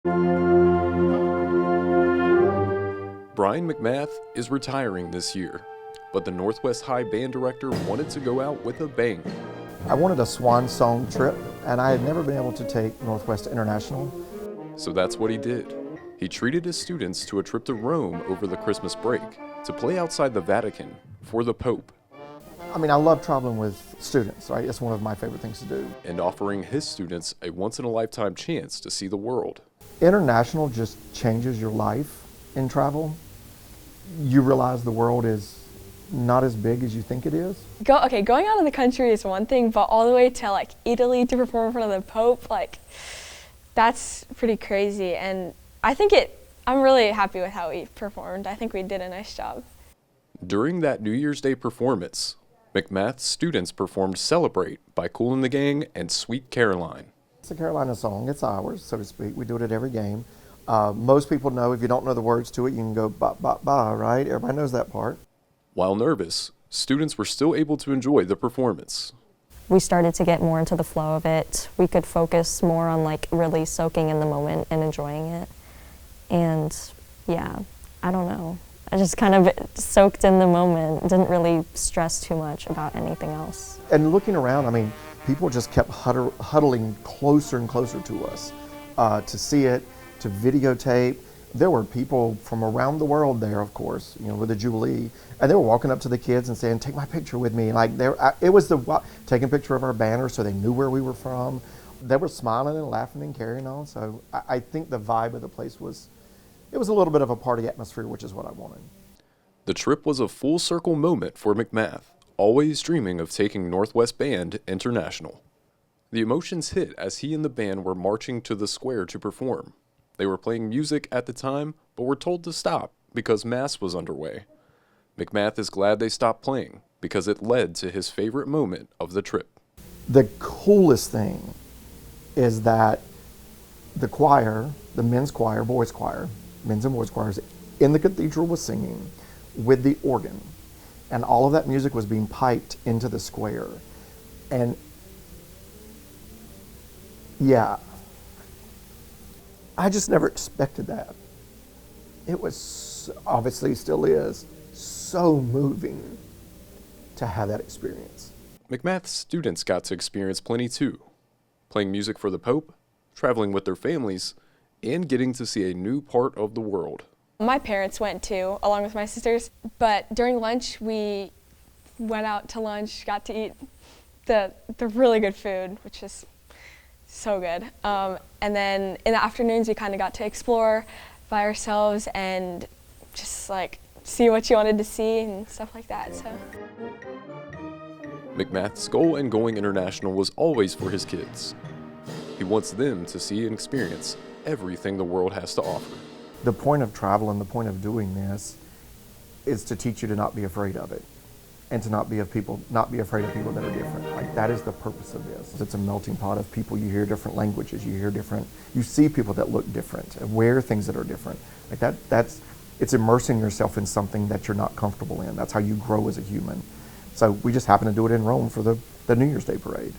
Brian McMath is retiring this year, but the Northwest High band director wanted to go out with a bang. I wanted a swan song trip, and I had never been able to take Northwest International. So that's what he did. He treated his students to a trip to Rome over the Christmas break to play outside the Vatican for the Pope. I mean, I love traveling with students, right? It's one of my favorite things to do. And offering his students a once-in-a-lifetime chance to see the world. International just changes your life in travel. You realize the world is not as big as you think it is. Going out of the country is one thing, but all the way to like Italy to perform in front of the Pope, like that's pretty crazy. And I'm really happy with how we performed. I think we did a nice job. During that New Year's Day performance, McMath's students performed Celebrate by Kool and the Gang and Sweet Caroline. It's a Carolina song, it's ours, so to speak. We do it at every game. Most people know, if you don't know the words to it, you can go ba ba ba, right? Everybody knows that part. While nervous, students were still able to enjoy the performance. We started to get more into the flow of it. We could focus more on like really soaking in the moment and enjoying it. And yeah, I don't know. I just kind of soaked in the moment, didn't really stress too much about anything else. And looking around, I mean, people just kept huddling closer and closer to us to see it, to videotape. There were people from around the world there, of course, you know, with the Jubilee, and they were walking up to the kids and saying, "Take my picture with me." Like it was taking a picture of our banner so they knew where we were from. They were smiling and laughing and carrying on. So I think the vibe of the place it was a little bit of a party atmosphere, which is what I wanted. The trip was a full circle moment for McMath, always dreaming of taking Northwest Band international. The emotions hit as he and the band were marching to the square to perform. They were playing music at the time, but were told to stop because Mass was underway. McMath is glad they stopped playing because it led to his favorite moment of the trip. The coolest thing is that the choir, the men's choir, boys choir, men's and boys choirs in the cathedral was singing with the organ, and all of that music was being piped into the square. And yeah, I just never expected that. It was, obviously still is, so moving to have that experience. McMath's students got to experience plenty too, playing music for the Pope, traveling with their families, and getting to see a new part of the world. My parents went too, along with my sisters, but during lunch we went out to lunch, got to eat the really good food, which is so good. And then in the afternoons we kind of got to explore by ourselves and just like see what you wanted to see and stuff like that. So McMath's goal in going international was always for his kids. He wants them to see and experience everything the world has to offer. The point of travel and the point of doing this is to teach you to not be afraid of it, and to not be afraid of people that are different. Like, that is the purpose of this. It's a melting pot of people. You hear different languages, you see people that look different, and wear things that are different. Like it's immersing yourself in something that you're not comfortable in. That's how you grow as a human. So we just happened to do it in Rome for the New Year's Day parade.